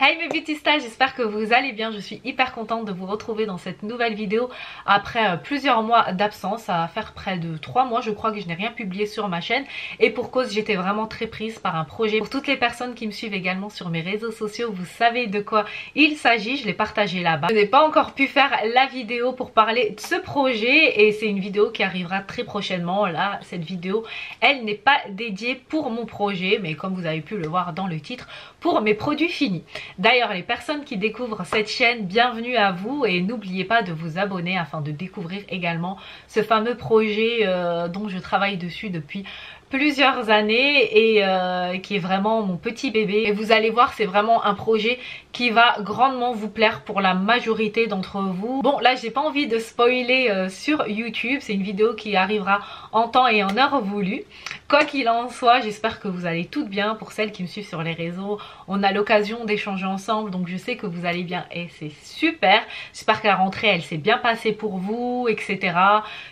Hey mes beautystas, j'espère que vous allez bien. Je suis hyper contente de vous retrouver dans cette nouvelle vidéo après plusieurs mois d'absence. Ça va faire près de 3 mois je crois que je n'ai rien publié sur ma chaîne, et pour cause, j'étais vraiment très prise par un projet. Pour toutes les personnes qui me suivent également sur mes réseaux sociaux, vous savez de quoi il s'agit, je l'ai partagé là-bas. Je n'ai pas encore pu faire la vidéo pour parler de ce projet, et c'est une vidéo qui arrivera très prochainement. Là, cette vidéo, elle n'est pas dédiée pour mon projet, mais comme vous avez pu le voir dans le titre, pour mes produits finis. D'ailleurs, les personnes qui découvrent cette chaîne, bienvenue à vous, et n'oubliez pas de vous abonner afin de découvrir également ce fameux projet dont je travaille dessus depuis plusieurs années et qui est vraiment mon petit bébé. Et vous allez voir, c'est vraiment un projet qui va grandement vous plaire pour la majorité d'entre vous. Bon, là j'ai pas envie de spoiler sur YouTube, c'est une vidéo qui arrivera en temps et en heure voulu. Quoi qu'il en soit, j'espère que vous allez toutes bien. Pour celles qui me suivent sur les réseaux, on a l'occasion d'échanger ensemble, donc je sais que vous allez bien et c'est super. J'espère que la rentrée elle s'est bien passée pour vous, etc.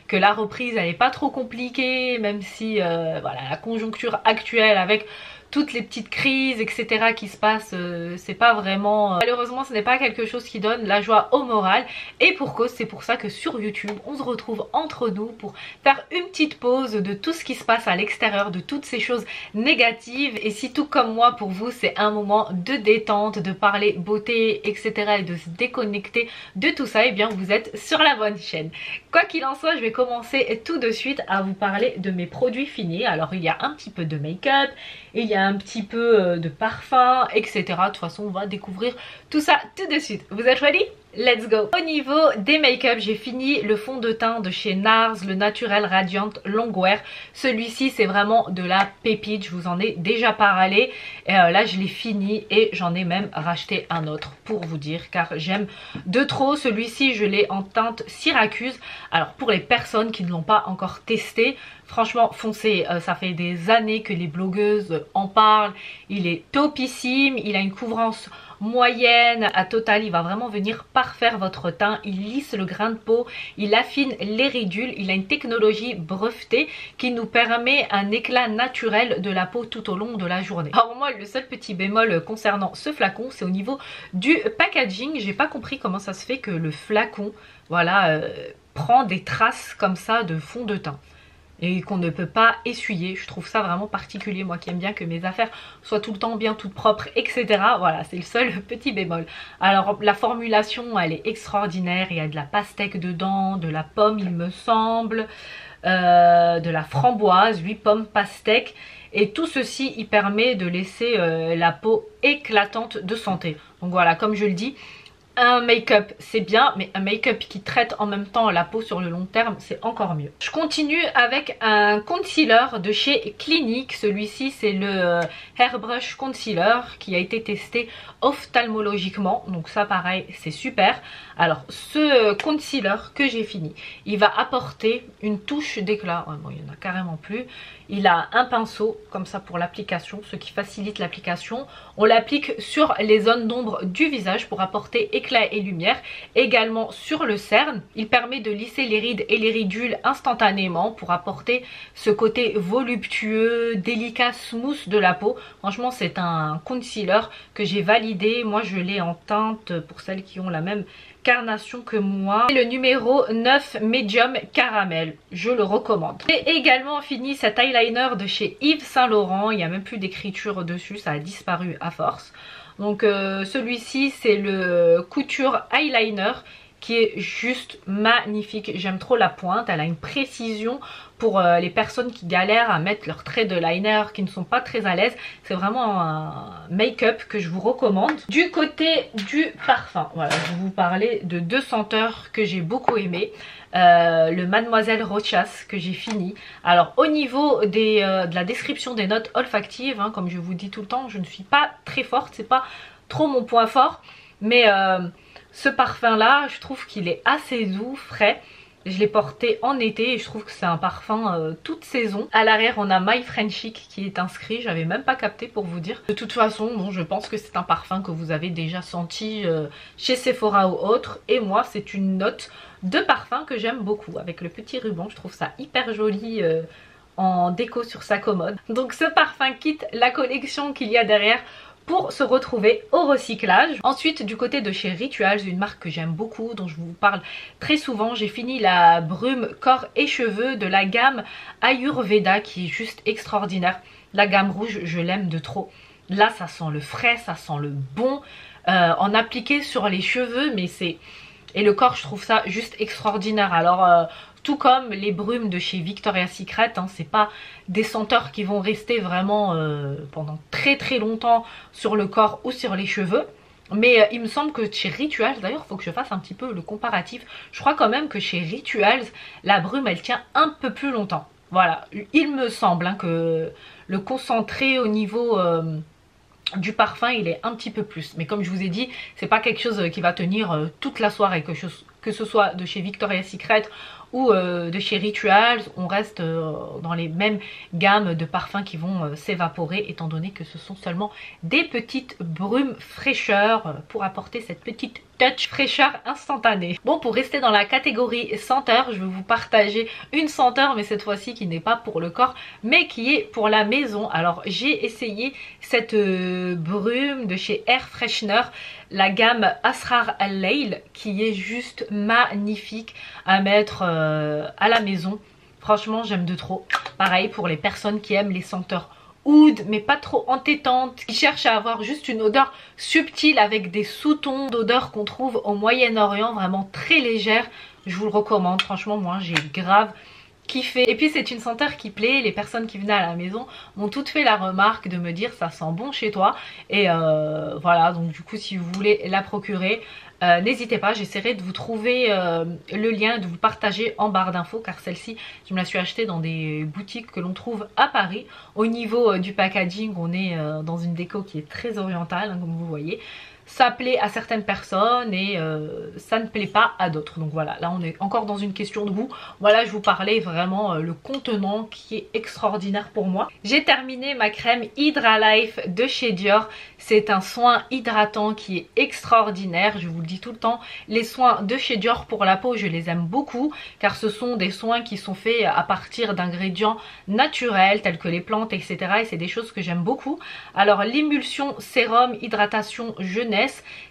Que la reprise elle n'est pas trop compliquée, même si voilà, la conjoncture actuelle avec toutes les petites crises etc qui se passent, c'est pas vraiment malheureusement ce n'est pas quelque chose qui donne la joie au moral, et pour cause, c'est pour ça que sur YouTube on se retrouve entre nous pour faire une petite pause de tout ce qui se passe à l'extérieur, de toutes ces choses négatives. Et si tout comme moi pour vous c'est un moment de détente, de parler beauté etc et de se déconnecter de tout ça, et bien vous êtes sur la bonne chaîne. Quoi qu'il en soit, je vais commencer tout de suite à vous parler de mes produits finis. Alors il y a un petit peu de make-up, il y a un petit peu de parfum, etc. De toute façon, on va découvrir tout ça tout de suite. Vous êtes ready? Let's go! Au niveau des make-up, j'ai fini le fond de teint de chez NARS, le Natural Radiant Longwear. Celui-ci, c'est vraiment de la pépite, je vous en ai déjà parlé. Et là, je l'ai fini et j'en ai même racheté un autre pour vous dire, car j'aime de trop. Celui-ci, je l'ai en teinte Syracuse. Alors, pour les personnes qui ne l'ont pas encore testé, franchement, foncez, ça fait des années que les blogueuses en parlent. Il est topissime, il a une couvrance moyenne à Total, il va vraiment venir parfaire votre teint, il lisse le grain de peau, il affine les ridules, il a une technologie brevetée qui nous permet un éclat naturel de la peau tout au long de la journée. Alors moi, le seul petit bémol concernant ce flacon, c'est au niveau du packaging. J'ai pas compris comment ça se fait que le flacon, voilà, prend des traces comme ça de fond de teint et qu'on ne peut pas essuyer. Je trouve ça vraiment particulier, moi qui aime bien que mes affaires soient tout le temps bien toutes propres, etc. Voilà, c'est le seul petit bémol. Alors la formulation elle est extraordinaire, il y a de la pastèque dedans, de la pomme il me semble, de la framboise, 8 pommes pastèque, et tout ceci il permet de laisser la peau éclatante de santé. Donc voilà, comme je le dis, un make-up c'est bien, mais un make-up qui traite en même temps la peau sur le long terme, c'est encore mieux. Je continue avec un concealer de chez Clinique. Celui-ci c'est le Hairbrush Concealer qui a été testé ophtalmologiquement, donc ça pareil c'est super. Alors ce concealer que j'ai fini, il va apporter une touche d'éclat. Bon, il n'y en a carrément plus. Il a un pinceau comme ça pour l'application, ce qui facilite l'application. On l'applique sur les zones d'ombre du visage pour apporter éclat et lumière. Également sur le cerne, il permet de lisser les rides et les ridules instantanément pour apporter ce côté voluptueux, délicat, smooth de la peau. Franchement c'est un concealer que j'ai validé. Moi je l'ai en teinte, pour celles qui ont la même carnation que moi, le numéro 9 Medium Caramel, je le recommande. J'ai également fini cet eyeliner de chez Yves Saint Laurent. Il n'y a même plus d'écriture dessus, ça a disparu à force. Donc celui-ci c'est le Couture Eyeliner qui est juste magnifique. J'aime trop la pointe, elle a une précision pour les personnes qui galèrent à mettre leurs traits de liner, qui ne sont pas très à l'aise. C'est vraiment un make-up que je vous recommande. Du côté du parfum, voilà, je vais vous parler de 2 senteurs que j'ai beaucoup aimé. Le Mademoiselle Rochas que j'ai fini. Alors au niveau de la description des notes olfactives, hein, comme je vous dis tout le temps, je ne suis pas très forte, c'est pas trop mon point fort, mais ce parfum là je trouve qu'il est assez doux, frais. Je l'ai porté en été et je trouve que c'est un parfum toute saison. À l'arrière on a My Frenchic qui est inscrit, j'avais même pas capté pour vous dire. De toute façon bon, je pense que c'est un parfum que vous avez déjà senti chez Sephora ou autre. Et moi c'est une note de parfum que j'aime beaucoup, avec le petit ruban, je trouve ça hyper joli en déco sur sa commode. Donc ce parfum quitte la collection qu'il y a derrière pour se retrouver au recyclage. Ensuite, du côté de chez Rituals, une marque que j'aime beaucoup, dont je vous parle très souvent, j'ai fini la brume corps et cheveux de la gamme Ayurveda qui est juste extraordinaire. La gamme rouge, je l'aime de trop. Là, ça sent le frais, ça sent le bon. En appliqué sur les cheveux, mais c'est... Et le corps, je trouve ça juste extraordinaire. Alors, tout comme les brumes de chez Victoria's Secret, hein, c'est pas des senteurs qui vont rester vraiment pendant très très longtemps sur le corps ou sur les cheveux. Mais il me semble que chez Rituals, d'ailleurs il faut que je fasse un petit peu le comparatif, je crois quand même que chez Rituals, la brume elle tient un peu plus longtemps. Voilà, il me semble hein, que le concentré au niveau... du parfum il est un petit peu plus, mais comme je vous ai dit c'est pas quelque chose qui va tenir toute la soirée, que ce soit de chez Victoria's Secret ou de chez Rituals, on reste dans les mêmes gammes de parfums qui vont s'évaporer étant donné que ce sont seulement des petites brumes fraîcheur pour apporter cette petite touch fraîcheur instantanée. Bon, pour rester dans la catégorie senteur, je vais vous partager une senteur mais cette fois-ci qui n'est pas pour le corps mais qui est pour la maison. Alors j'ai essayé cette brume de chez Air Freshener, la gamme Asrar Al-Layl qui est juste magnifique à mettre à la maison. Franchement j'aime de trop. Pareil pour les personnes qui aiment les senteurs oud mais pas trop entêtantes, qui cherchent à avoir juste une odeur subtile avec des sous-tons d'odeur qu'on trouve au Moyen-Orient, vraiment très légère. Je vous le recommande, franchement moi j'ai grave kiffé. Et puis c'est une senteur qui plaît, les personnes qui venaient à la maison m'ont toutes fait la remarque de me dire ça sent bon chez toi. Et voilà, donc du coup si vous voulez la procurer, n'hésitez pas, j'essaierai de vous trouver le lien, de vous partager en barre d'infos car celle-ci je me la suis achetée dans des boutiques que l'on trouve à Paris. Au niveau du packaging on est dans une déco qui est très orientale hein, comme vous voyez. Ça plaît à certaines personnes et ça ne plaît pas à d'autres. Donc voilà, là on est encore dans une question de goût. Voilà, je vous parlais vraiment le contenant qui est extraordinaire pour moi. J'ai terminé ma crème Hydra Life de chez Dior. C'est un soin hydratant qui est extraordinaire. Je vous le dis tout le temps, les soins de chez Dior pour la peau, je les aime beaucoup car ce sont des soins qui sont faits à partir d'ingrédients naturels tels que les plantes, etc. Et c'est des choses que j'aime beaucoup. Alors l'émulsion sérum hydratation jeunesse,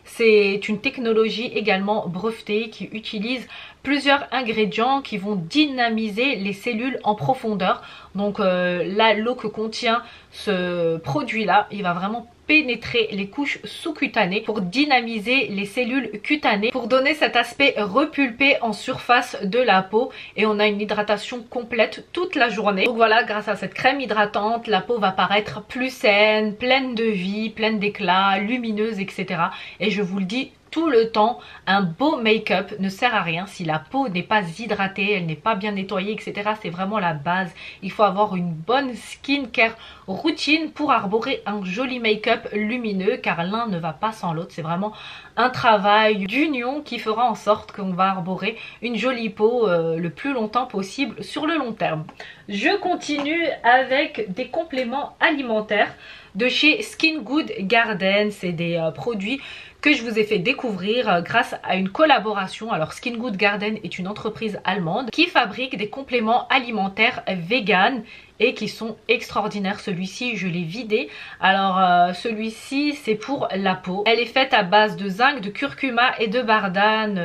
c'est une technologie également brevetée qui utilise plusieurs ingrédients qui vont dynamiser les cellules en profondeur. Donc là, l'eau que contient ce produit là, il va vraiment pénétrer les couches sous-cutanées pour dynamiser les cellules cutanées, pour donner cet aspect repulpé en surface de la peau et on a une hydratation complète toute la journée. Donc voilà, grâce à cette crème hydratante, la peau va paraître plus saine, pleine de vie, pleine d'éclat, lumineuse, etc. Et je vous le dis tout le temps, un beau make-up ne sert à rien si la peau n'est pas hydratée, elle n'est pas bien nettoyée, etc. C'est vraiment la base. Il faut avoir une bonne skincare routine pour arborer un joli make-up lumineux car l'un ne va pas sans l'autre. C'est vraiment un travail d'union qui fera en sorte qu'on va arborer une jolie peau le plus longtemps possible sur le long terme. Je continue avec des compléments alimentaires de chez Skin Good Garden. C'est des produits que je vous ai fait découvrir grâce à une collaboration. Alors Skin Good Garden est une entreprise allemande qui fabrique des compléments alimentaires vegan et qui sont extraordinaires. Celui-ci je l'ai vidé. Alors celui-ci c'est pour la peau. Elle est faite à base de zinc, de curcuma et de bardane.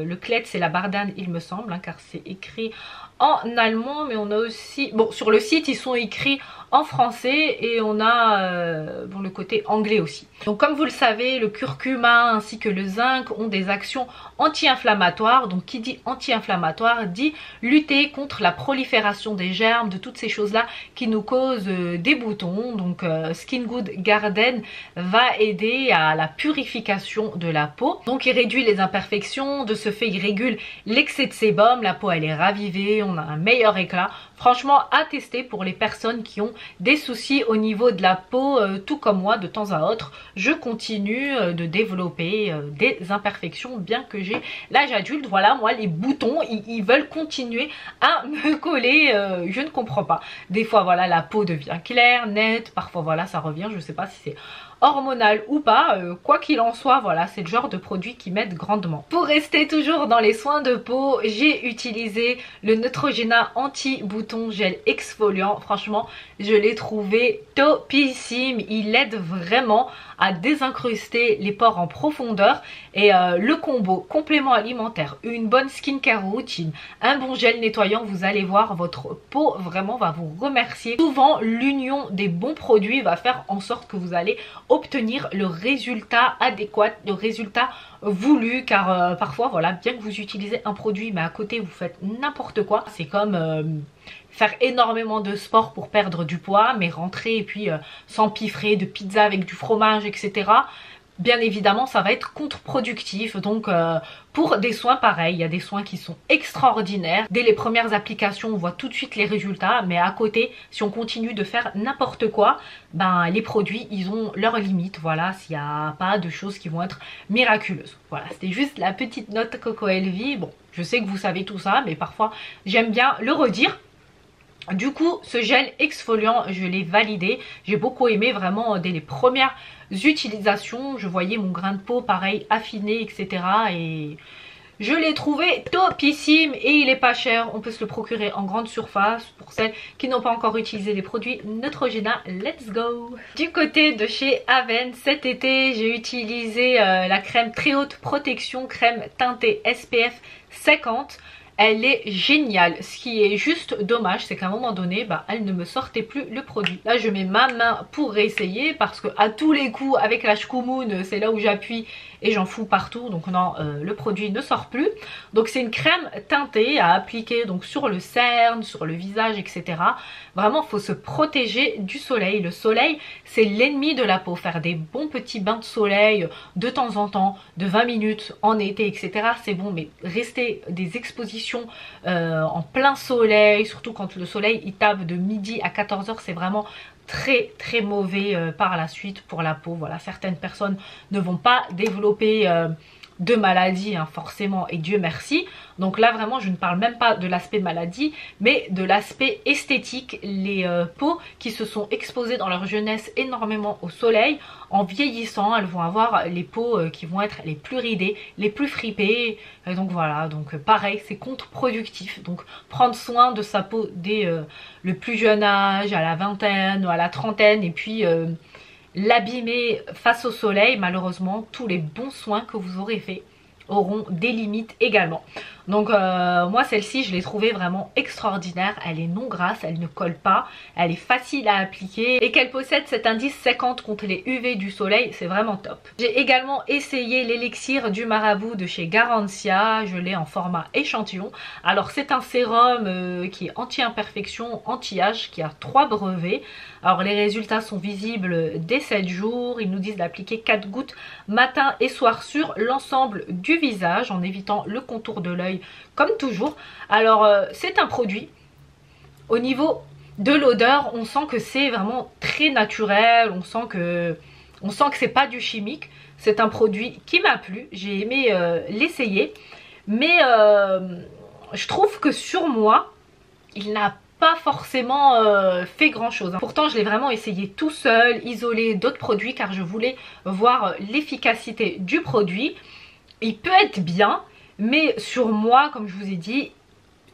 Le clette c'est la bardane il me semble hein, car c'est écrit en allemand, mais on a aussi... Bon, sur le site, ils sont écrits en français et on a bon, le côté anglais aussi. Donc comme vous le savez, le curcuma ainsi que le zinc ont des actions anti-inflammatoires. Donc qui dit anti-inflammatoire dit lutter contre la prolifération des germes, de toutes ces choses-là qui nous causent des boutons. Donc Skin Good Garden va aider à la purification de la peau. Donc il réduit les imperfections, de ce fait il régule l'excès de sébum, la peau elle est ravivée, on a un meilleur éclat. Franchement à tester pour les personnes qui ont des soucis au niveau de la peau, tout comme moi de temps à autre. Je continue de développer des imperfections bien que j'ai l'âge adulte. Voilà, moi les boutons ils veulent continuer à me coller, je ne comprends pas. Des fois voilà la peau devient claire, nette, parfois voilà ça revient, je sais pas si c'est hormonal ou pas, quoi qu'il en soit, voilà, c'est le genre de produit qui m'aide grandement. Pour rester toujours dans les soins de peau, j'ai utilisé le Neutrogena anti-bouton gel exfoliant. Franchement, je l'ai trouvé topissime, il aide vraiment à désincruster les pores en profondeur et le combo complément alimentaire, une bonne skincare routine, un bon gel nettoyant, vous allez voir, votre peau vraiment va vous remercier. Souvent l'union des bons produits va faire en sorte que vous allez obtenir le résultat adéquat, le résultat voulu, car parfois voilà, bien que vous utilisez un produit mais à côté vous faites n'importe quoi, c'est comme faire énormément de sport pour perdre du poids mais rentrer et puis s'empiffrer de pizza avec du fromage, etc. Bien évidemment ça va être contre-productif. Donc pour des soins pareils, il y a des soins qui sont extraordinaires. Dès les premières applications on voit tout de suite les résultats, mais à côté si on continue de faire n'importe quoi, ben les produits ils ont leurs limites. Voilà, s'il n'y a pas de choses qui vont être miraculeuses. Voilà, c'était juste la petite note Coco Elvie. Bon, je sais que vous savez tout ça, mais parfois j'aime bien le redire. Du coup ce gel exfoliant je l'ai validé, j'ai beaucoup aimé vraiment dès les premières utilisations, je voyais mon grain de peau pareil affiné, etc. et je l'ai trouvé topissime et il est pas cher, on peut se le procurer en grande surface. Pour celles qui n'ont pas encore utilisé les produits Neutrogena, let's go. Du côté de chez Aven, cet été j'ai utilisé la crème très haute protection, crème teintée SPF 50. Elle est géniale. Ce qui est juste dommage, c'est qu'à un moment donné, bah, elle ne me sortait plus le produit. Là, je mets ma main pour réessayer parce que à tous les coups, avec la Shkumun, c'est là où j'appuie et j'en fous partout. Donc non, le produit ne sort plus. Donc c'est une crème teintée à appliquer donc sur le cerne, sur le visage, etc. Vraiment, il faut se protéger du soleil. Le soleil, c'est l'ennemi de la peau. Faire des bons petits bains de soleil de temps en temps, de 20 minutes en été, etc. C'est bon, mais rester des expositions en plein soleil, surtout quand le soleil il tape de midi à 14 h, c'est vraiment très très mauvais par la suite pour la peau. Voilà, certaines personnes ne vont pas développer de maladies hein, forcément, et Dieu merci. Donc là vraiment je ne parle même pas de l'aspect maladie mais de l'aspect esthétique. Les peaux qui se sont exposées dans leur jeunesse énormément au soleil, en vieillissant elles vont avoir les peaux qui vont être les plus ridées, les plus fripées, et donc voilà, donc pareil c'est contre-productif. Donc prendre soin de sa peau dès le plus jeune âge, à la vingtaine ou à la trentaine, et puis l'abîmer face au soleil, malheureusement tous les bons soins que vous aurez faits auront des limites également. Donc moi celle-ci je l'ai trouvée vraiment extraordinaire. Elle est non grasse, elle ne colle pas, elle est facile à appliquer et qu'elle possède cet indice 50 contre les UV du soleil, c'est vraiment top. J'ai également essayé l'élixir du marabout de chez Garancia, je l'ai en format échantillon. Alors c'est un sérum qui est anti-imperfection, anti-âge, qui a 3 brevets. Alors les résultats sont visibles dès 7 jours, ils nous disent d'appliquer 4 gouttes matin et soir sur l'ensemble du visage en évitant le contour de l'œil comme toujours. Alors c'est un produit, au niveau de l'odeur on sent que c'est vraiment très naturel, on sent que c'est pas du chimique. C'est un produit qui m'a plu, j'ai aimé l'essayer, mais je trouve que sur moi il n'a pas forcément fait grand chose. Pourtant je l'ai vraiment essayé tout seul, isolé d'autres produits, car je voulais voir l'efficacité du produit. Il peut être bien, mais sur moi, comme je vous ai dit,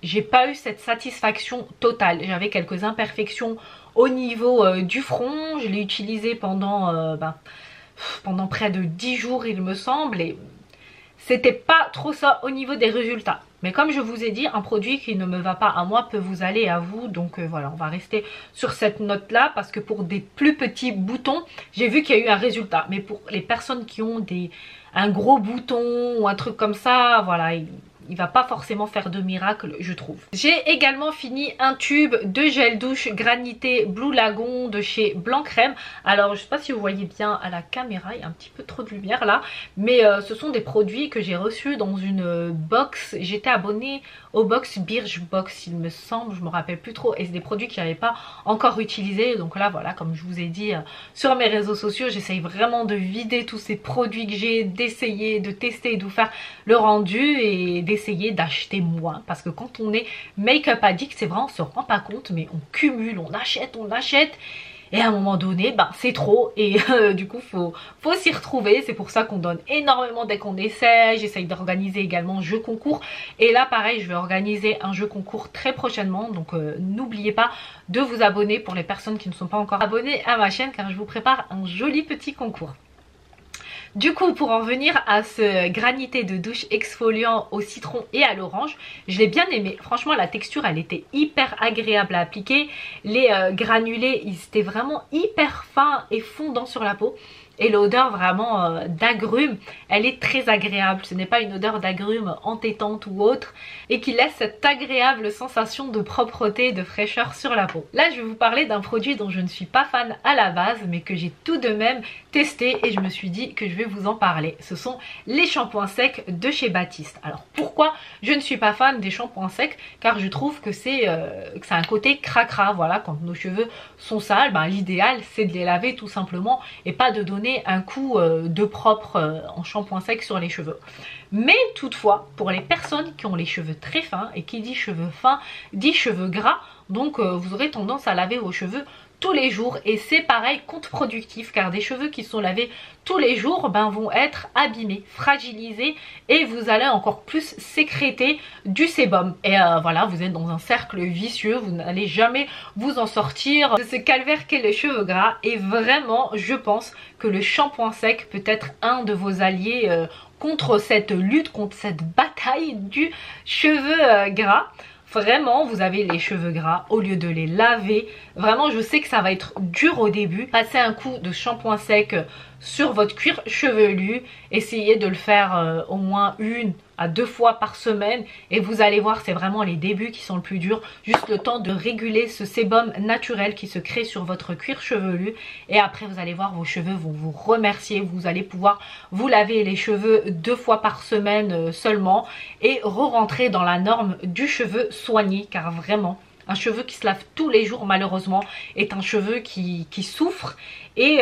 j'ai pas eu cette satisfaction totale. J'avais quelques imperfections au niveau du front. Je l'ai utilisé pendant près de 10 jours il me semble, et c'était pas trop ça au niveau des résultats. Mais comme je vous ai dit, un produit qui ne me va pas à moi peut vous aller à vous. Donc voilà, on va rester sur cette note là, parce que pour des plus petits boutons, j'ai vu qu'il y a eu un résultat. Mais pour les personnes qui ont un gros bouton ou un truc comme ça, voilà, il va pas forcément faire de miracle, je trouve. J'ai également fini un tube de gel douche granité Blue Lagoon de chez Blanc Crème. Alors je sais pas si vous voyez bien à la caméra, il y a un petit peu trop de lumière là, mais ce sont des produits que j'ai reçus dans une box. J'étais abonnée au box Birchbox il me semble, je me rappelle plus trop, et c'est des produits que j'avais pas encore utilisés. Donc là voilà, comme je vous ai dit sur mes réseaux sociaux, j'essaye vraiment de vider tous ces produits que j'ai, d'essayer de tester et de vous faire le rendu et d'essayer d'acheter moins, parce que quand on est make-up addict, c'est vrai, on se rend pas compte, mais on cumule, on achète Et à un moment donné, ben, c'est trop et du coup faut s'y retrouver. C'est pour ça qu'on donne énormément dès qu'on essaie. J'essaye d'organiser également jeux concours. Et là pareil, je vais organiser un jeu concours très prochainement. Donc n'oubliez pas de vous abonner pour les personnes qui ne sont pas encore abonnées à ma chaîne, car je vous prépare un joli petit concours. Du coup, pour en venir à ce granité de douche exfoliant au citron et à l'orange, je l'ai bien aimé. Franchement, la texture, elle était hyper agréable à appliquer. Les granulés, ils étaient vraiment hyper fins et fondants sur la peau. Et l'odeur vraiment d'agrumes, elle est très agréable. Ce n'est pas une odeur d'agrumes entêtante ou autre, et qui laisse cette agréable sensation de propreté et de fraîcheur sur la peau. Là, je vais vous parler d'un produit dont je ne suis pas fan à la base, mais que j'ai tout de même testé et je me suis dit que je vais vous en parler. Ce sont les shampoings secs de chez Baptiste. Alors pourquoi je ne suis pas fan des shampoings secs? Car je trouve que c'est un côté cracra. Voilà, quand nos cheveux sont sales, ben, l'idéal c'est de les laver tout simplement et pas de donner un coup de propre en shampoing sec sur les cheveux. Mais toutefois, pour les personnes qui ont les cheveux très fins, et qui dit cheveux fins dit cheveux gras, donc vous aurez tendance à laver vos cheveux tous les jours, et c'est pareil contre-productif, car des cheveux qui sont lavés tous les jours ben, vont être abîmés, fragilisés, et vous allez encore plus sécréter du sébum. Et voilà, vous êtes dans un cercle vicieux, vous n'allez jamais vous en sortir de ce calvaire qu'est les cheveux gras. Et vraiment, je pense que le shampoing sec peut être un de vos alliés contre cette lutte, contre cette bataille du cheveu gras. Vraiment, vous avez les cheveux gras, au lieu de les laver, vraiment je sais que ça va être dur au début. Passez un coup de shampoing sec sur votre cuir chevelu, essayez de le faire au moins 1 à 2 fois par semaine et vous allez voir, c'est vraiment les débuts qui sont le plus dur. Juste le temps de réguler ce sébum naturel qui se crée sur votre cuir chevelu, et après vous allez voir, vos cheveux vont vous remercier. Vous allez pouvoir vous laver les cheveux 2 fois par semaine seulement et re-rentrer dans la norme du cheveu soigné, car vraiment un cheveu qui se lave tous les jours malheureusement est un cheveu qui souffre et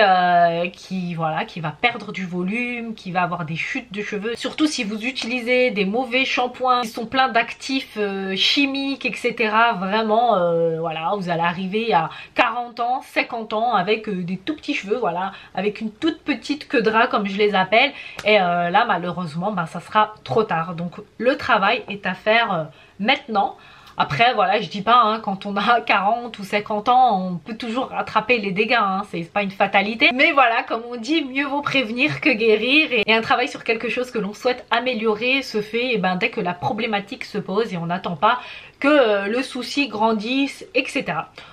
qui va perdre du volume, qui va avoir des chutes de cheveux. Surtout si vous utilisez des mauvais shampoings qui sont pleins d'actifs chimiques, etc. Vraiment, voilà, vous allez arriver à 40 ans, 50 ans avec des tout petits cheveux, voilà, avec une toute petite queue de rat comme je les appelle. Et là malheureusement, ben, ça sera trop tard. Donc le travail est à faire maintenant. Après voilà, je dis pas hein, quand on a 40 ou 50 ans on peut toujours rattraper les dégâts, hein, c'est pas une fatalité. Mais voilà, comme on dit, mieux vaut prévenir que guérir, et un travail sur quelque chose que l'on souhaite améliorer se fait ben, dès que la problématique se pose, et on n'attend pas que le souci grandisse, etc.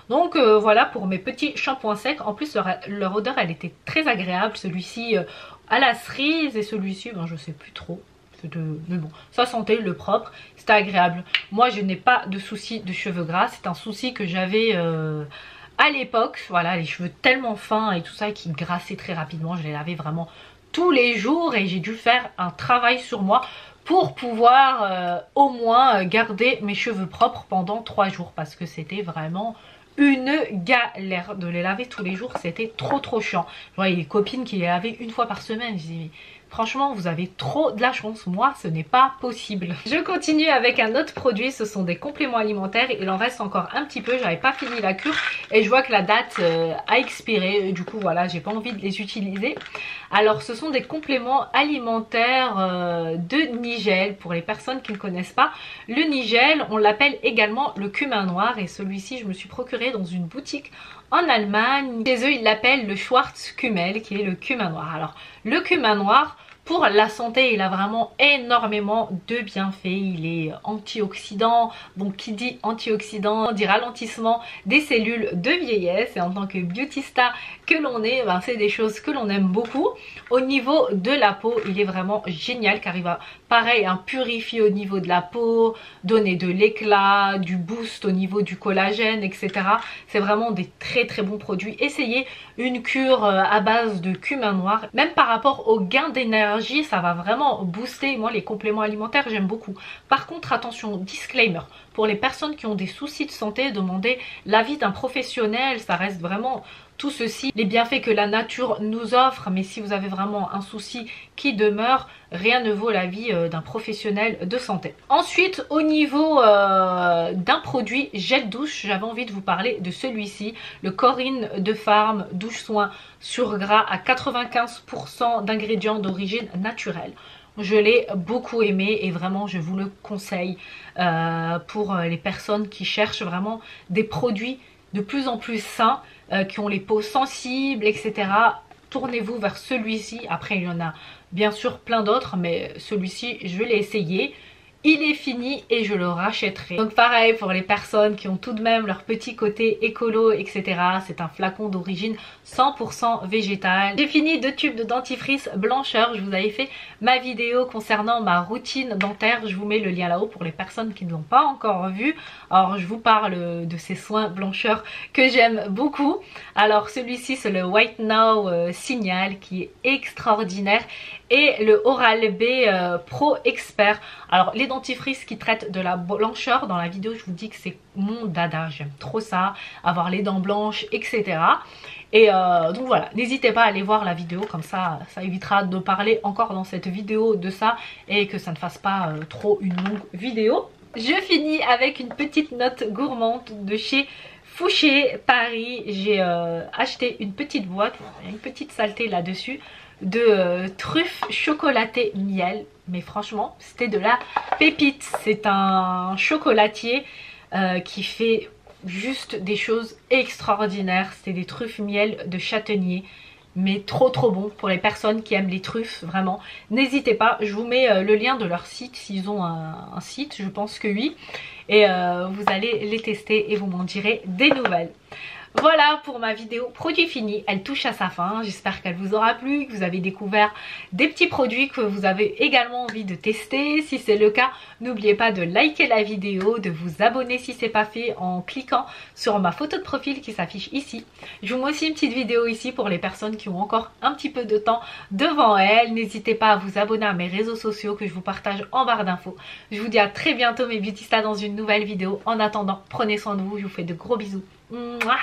Donc voilà pour mes petits shampoings secs. En plus leur odeur elle était très agréable, celui-ci à la cerise et celui-ci ben, je sais plus trop. Mais bon, ça sentait le propre, c'était agréable. Moi je n'ai pas de souci de cheveux gras, c'est un souci que j'avais à l'époque. Voilà, les cheveux tellement fins et tout ça qui grassaient très rapidement, je les lavais vraiment tous les jours et j'ai dû faire un travail sur moi pour pouvoir au moins garder mes cheveux propres pendant 3 jours, parce que c'était vraiment une galère de les laver tous les jours, c'était trop chiant. Je voyais les copines qui les lavaient 1 fois par semaine, je disais mais franchement vous avez trop de la chance, moi ce n'est pas possible. Je continue avec un autre produit, ce sont des compléments alimentaires, il en reste encore un petit peu, j'avais pas fini la cure et je vois que la date a expiré, du coup voilà, j'ai pas envie de les utiliser. Alors ce sont des compléments alimentaires de Nigel. Pour les personnes qui ne connaissent pas, le Nigel on l'appelle également le cumin noir, et celui-ci je me suis procuré dans une boutique en Allemagne. Chez eux ils l'appellent le Schwarzkümmel, qui est le cumin noir. Alors le cumin noir, pour la santé, il a vraiment énormément de bienfaits. Il est antioxydant, donc qui dit antioxydant dit ralentissement des cellules de vieillesse, et en tant que beautista que l'on est, ben, c'est des choses que l'on aime beaucoup. Au niveau de la peau, il est vraiment génial, car il va pareil purifier au niveau de la peau, donner de l'éclat, du boost au niveau du collagène, etc. C'est vraiment des très bons produits. Essayez une cure à base de cumin noir, même par rapport au gain d'énergie, ça va vraiment booster. Moi les compléments alimentaires j'aime beaucoup. Par contre attention, disclaimer, pour les personnes qui ont des soucis de santé, demandez l'avis d'un professionnel, ça reste vraiment tout ceci, les bienfaits que la nature nous offre, mais si vous avez vraiment un souci qui demeure, rien ne vaut la vie d'un professionnel de santé. Ensuite, au niveau d'un produit gel douche, j'avais envie de vous parler de celui-ci, le Corinne de Farm douche soin sur gras à 95% d'ingrédients d'origine naturelle. Je l'ai beaucoup aimé et vraiment je vous le conseille pour les personnes qui cherchent vraiment des produits de plus en plus sains, qui ont les peaux sensibles, etc. Tournez-vous vers celui-ci. Après il y en a bien sûr plein d'autres, mais celui-ci je l'ai essayé. Il est fini et je le rachèterai. Donc pareil pour les personnes qui ont tout de même leur petit côté écolo, etc. C'est un flacon d'origine 100% végétale. J'ai fini 2 tubes de dentifrice blancheur. Je vous avais fait ma vidéo concernant ma routine dentaire. Je vous mets le lien là-haut pour les personnes qui ne l'ont pas encore vu. Alors je vous parle de ces soins blancheurs que j'aime beaucoup. Alors celui-ci c'est le White Now Signal qui est extraordinaire. Et le Oral-B Pro Expert. Alors les dentifrices qui traitent de la blancheur, dans la vidéo je vous dis que c'est mon dada, j'aime trop ça, avoir les dents blanches, etc. Et donc voilà, n'hésitez pas à aller voir la vidéo, comme ça évitera de parler encore dans cette vidéo de ça et que ça ne fasse pas trop une longue vidéo. Je finis avec une petite note gourmande de chez Fouché Paris. J'ai acheté une petite boîte, il y a une petite saleté là-dessus, de truffes chocolatées miel. Mais franchement c'était de la pépite. C'est un chocolatier qui fait juste des choses extraordinaires. C'est des truffes miel de châtaignier, mais trop bon pour les personnes qui aiment les truffes, vraiment. N'hésitez pas, je vous mets le lien de leur site s'ils ont un site, je pense que oui. Et vous allez les tester et vous m'en direz des nouvelles. Voilà pour ma vidéo produit fini, elle touche à sa fin, j'espère qu'elle vous aura plu, que vous avez découvert des petits produits que vous avez également envie de tester. Si c'est le cas, n'oubliez pas de liker la vidéo, de vous abonner si ce n'est pas fait en cliquant sur ma photo de profil qui s'affiche ici. Je vous mets aussi une petite vidéo ici pour les personnes qui ont encore un petit peu de temps devant elles. N'hésitez pas à vous abonner à mes réseaux sociaux que je vous partage en barre d'infos. Je vous dis à très bientôt mes beauty stars dans une nouvelle vidéo. En attendant, prenez soin de vous, je vous fais de gros bisous. Mouah.